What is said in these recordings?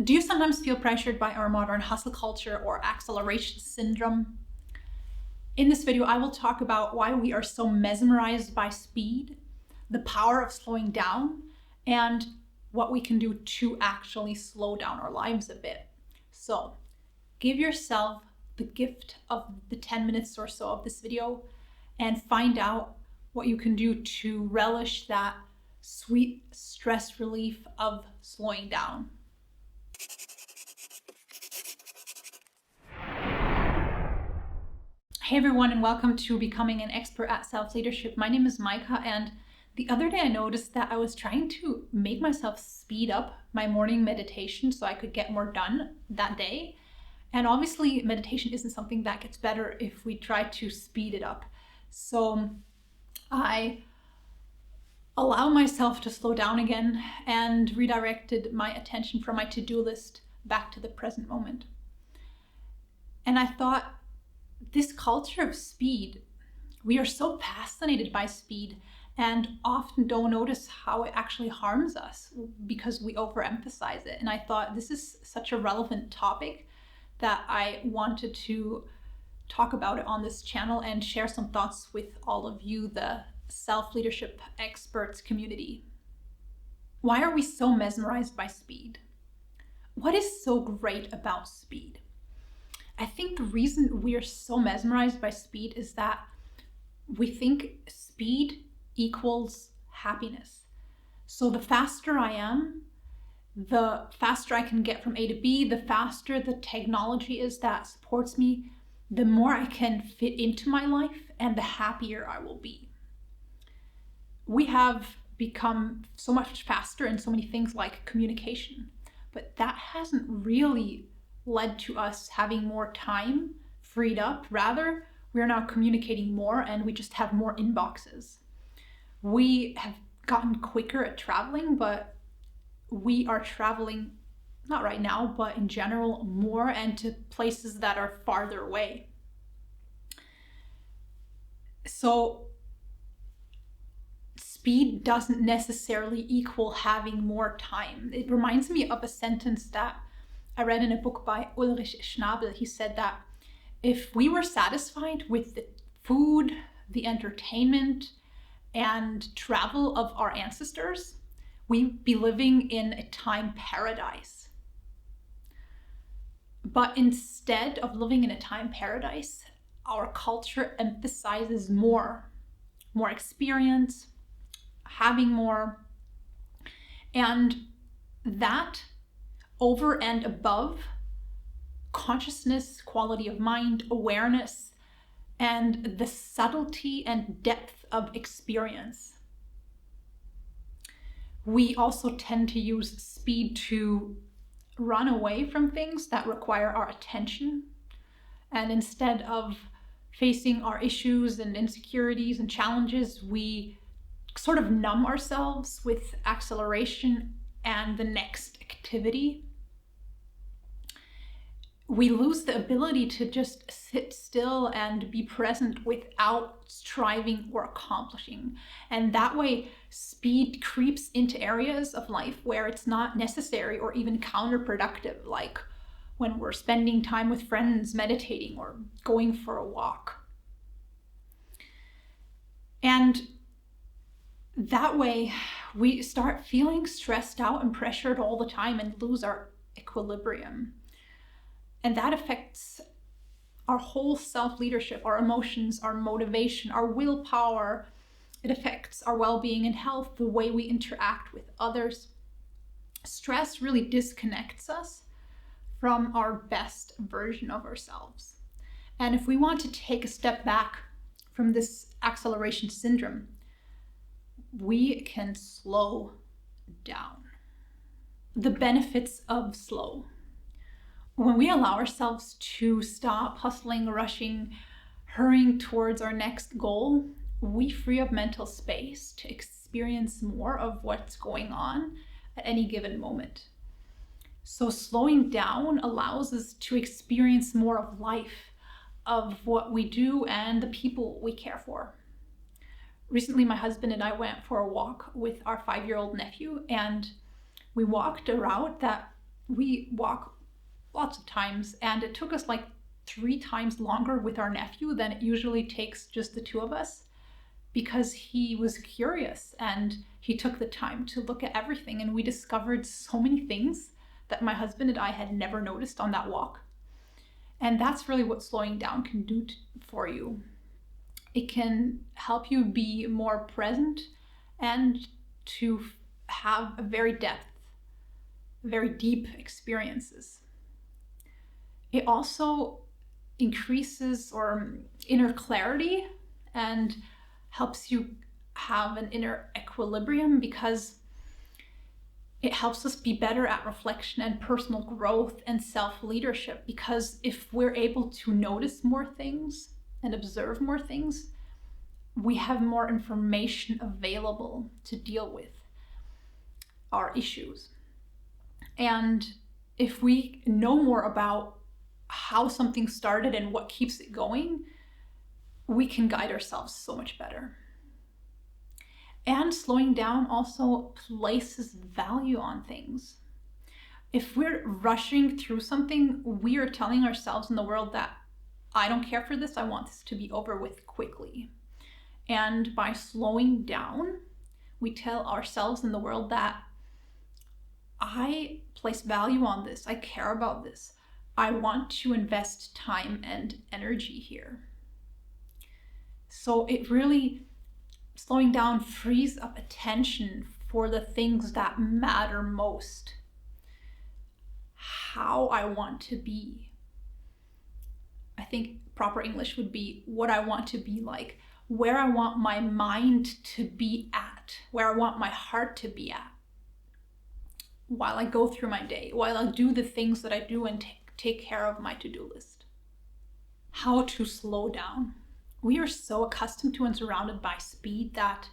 Do you sometimes feel pressured by our modern hustle culture or acceleration syndrome? In this video, I will talk about why we are so mesmerized by speed, the power of slowing down, and what we can do to actually slow down our lives a bit. So give yourself the gift of the 10 minutes or so of this video and find out what you can do to relish that sweet stress relief of slowing down. Hey everyone, and welcome to Becoming an Expert at Self-Leadership. My name is Maika, and the other day I noticed that I was trying to make myself speed up my morning meditation so I could get more done that day. And obviously meditation isn't something that gets better if we try to speed it up. So I allow myself to slow down again and redirected my attention from my to-do list back to the present moment. And I thought, this culture of speed, we are so fascinated by speed and often don't notice how it actually harms us because we overemphasize it. And I thought this is such a relevant topic that I wanted to talk about it on this channel and share some thoughts with all of you, the self-leadership experts community. Why are we so mesmerized by speed? What is so great about speed? I think the reason we are so mesmerized by speed is that we think speed equals happiness. So the faster I am, the faster I can get from A to B, the faster the technology is that supports me, the more I can fit into my life and the happier I will be. We have become so much faster in so many things like communication, but that hasn't really led to us having more time freed up. Rather, we're now communicating more and we just have more inboxes. We have gotten quicker at traveling, but we are traveling, not right now, but in general, more and to places that are farther away. So speed doesn't necessarily equal having more time. It reminds me of a sentence that I read in a book by Ulrich Schnabel. He said that if we were satisfied with the food, the entertainment, and travel of our ancestors, we'd be living in a time paradise. But instead of living in a time paradise, our culture emphasizes more experience, having more, and that over and above consciousness, quality of mind, awareness, and the subtlety and depth of experience. We also tend to use speed to run away from things that require our attention. And instead of facing our issues and insecurities and challenges, we sort of numb ourselves with acceleration and the next activity. We lose the ability to just sit still and be present without striving or accomplishing. And that way, speed creeps into areas of life where it's not necessary or even counterproductive, like when we're spending time with friends, meditating, or going for a walk. And that way, we start feeling stressed out and pressured all the time and lose our equilibrium. And that affects our whole self-leadership, our emotions, our motivation, our willpower. It affects our well-being and health, the way we interact with others. Stress really disconnects us from our best version of ourselves. And if we want to take a step back from this acceleration syndrome, we can slow down. The benefits of slow. When we allow ourselves to stop hustling, rushing, hurrying towards our next goal, we free up mental space to experience more of what's going on at any given moment. So slowing down allows us to experience more of life, of what we do and the people we care for. Recently, my husband and I went for a walk with our 5-year-old nephew, and we walked a route that we walk lots of times, and it took us like 3 times longer with our nephew than it usually takes just the two of us, because he was curious and he took the time to look at everything, and we discovered so many things that my husband and I had never noticed on that walk. And that's really what slowing down can do for you. It can help you be more present and to have a very deep experiences. It also increases or inner clarity and helps you have an inner equilibrium, because it helps us be better at reflection and personal growth and self-leadership. Because if we're able to notice more things and observe more things, we have more information available to deal with our issues. And if we know more about how something started and what keeps it going, we can guide ourselves so much better. And slowing down also places value on things. If we're rushing through something, we are telling ourselves in the world that I don't care for this, I want this to be over with quickly. And by slowing down, we tell ourselves in the world that I place value on this, I care about this, I want to invest time and energy here. So it really, slowing down frees up attention for the things that matter most. How I want to be. I think proper English would be what I want to be like, where I want my mind to be at, where I want my heart to be at, while I go through my day, while I do the things that I do and take care of my to-do list. How to slow down. We are so accustomed to and surrounded by speed that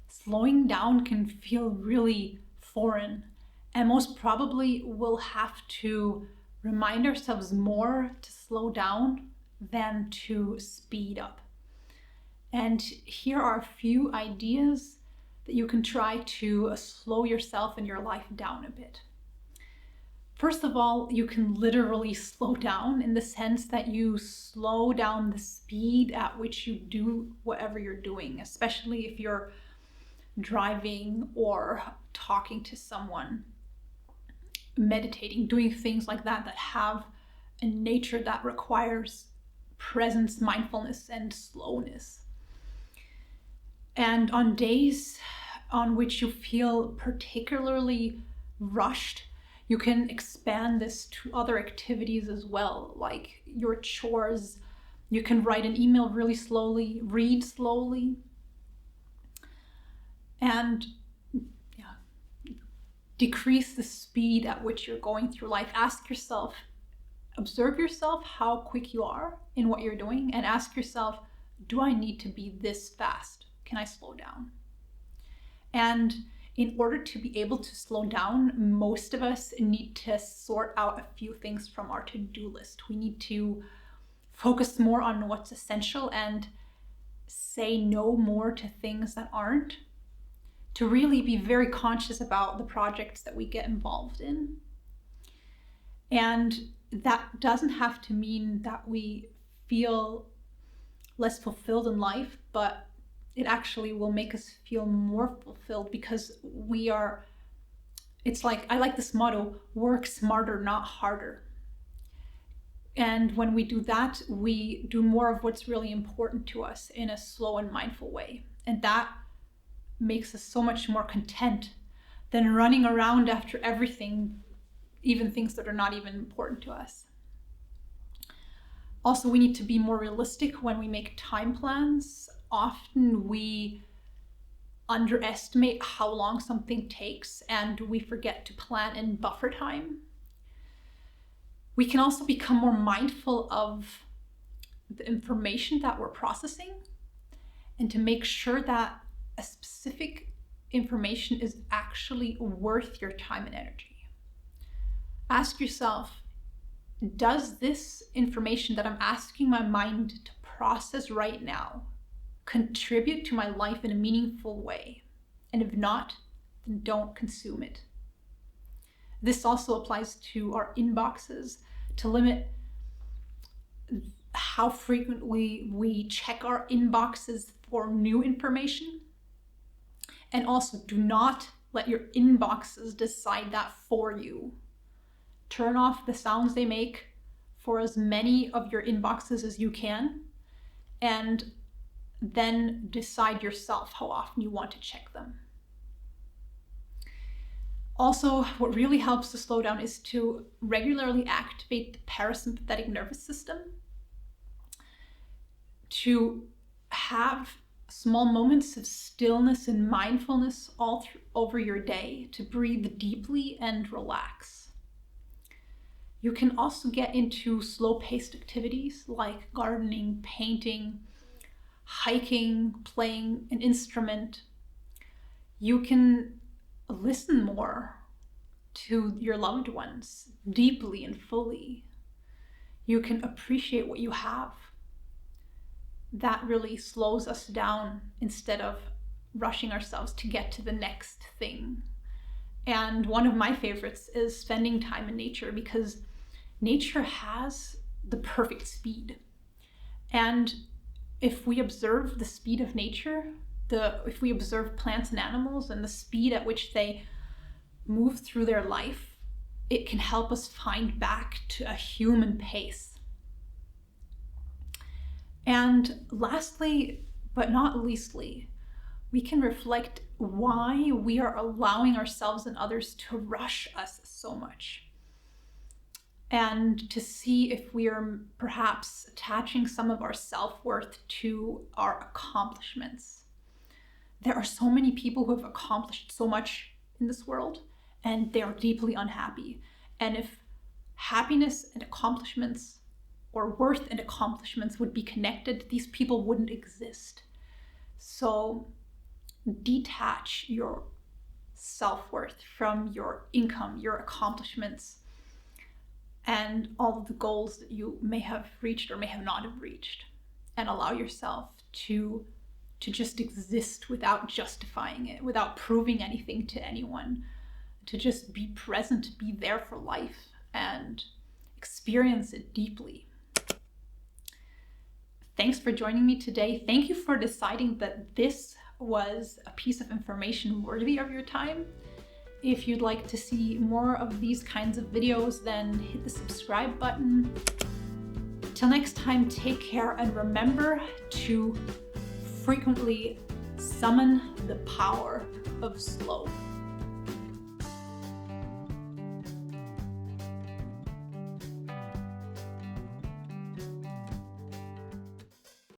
slowing down can feel really foreign, and most probably we'll have to remind ourselves more to slow down than to speed up. And here are a few ideas that you can try to slow yourself and your life down a bit. First of all, you can literally slow down in the sense that you slow down the speed at which you do whatever you're doing, especially if you're driving or talking to someone, meditating, doing things like that that have a nature that requires presence, mindfulness, and slowness. And on days on which you feel particularly rushed, you can expand this to other activities as well, like your chores. You can write an email really slowly, read slowly, and decrease the speed at which you're going through life. Ask yourself, observe yourself, how quick you are in what you're doing, and ask yourself, do I need to be this fast? Can I slow down? And in order to be able to slow down, most of us need to sort out a few things from our to-do list. We need to focus more on what's essential and say no more to things that aren't, to really be very conscious about the projects that we get involved in. And that doesn't have to mean that we feel less fulfilled in life, but it actually will make us feel more fulfilled, because it's like, I like this motto, work smarter, not harder. And when we do that, we do more of what's really important to us in a slow and mindful way. And that makes us so much more content than running around after everything, even things that are not even important to us. Also, we need to be more realistic when we make time plans. Often we underestimate how long something takes, and we forget to plan in buffer time. We can also become more mindful of the information that we're processing, and to make sure that a specific information is actually worth your time and energy. Ask yourself, does this information that I'm asking my mind to process right now contribute to my life in a meaningful way? And if not, then don't consume it. This also applies to our inboxes, to limit how frequently we check our inboxes for new information. And also, do not let your inboxes decide that for you. Turn off the sounds they make for as many of your inboxes as you can, and then decide yourself how often you want to check them. Also, what really helps to slow down is to regularly activate the parasympathetic nervous system, to have small moments of stillness and mindfulness all over your day, to breathe deeply and relax. You can also get into slow-paced activities like gardening, painting, hiking, playing an instrument. You can listen more to your loved ones deeply and fully. You can appreciate what you have. That really slows us down instead of rushing ourselves to get to the next thing. And one of my favorites is spending time in nature, because nature has the perfect speed. And if we observe the speed of nature, if we observe plants and animals and the speed at which they move through their life, it can help us find back to a human pace. And lastly, but not leastly, we can reflect why we are allowing ourselves and others to rush us so much. And to see if we are perhaps attaching some of our self-worth to our accomplishments. There are so many people who have accomplished so much in this world, and they are deeply unhappy. And if happiness and accomplishments, or worth and accomplishments, would be connected, these people wouldn't exist. So detach your self-worth from your income, your accomplishments, and all of the goals that you may have reached or may have not have reached, and allow yourself to just exist without justifying it, without proving anything to anyone, to just be present, be there for life, and experience it deeply. Thanks for joining me today. Thank you for deciding that this was a piece of information worthy of your time. If you'd like to see more of these kinds of videos, then hit the subscribe button. Till next time, take care, and remember to frequently summon the power of slow.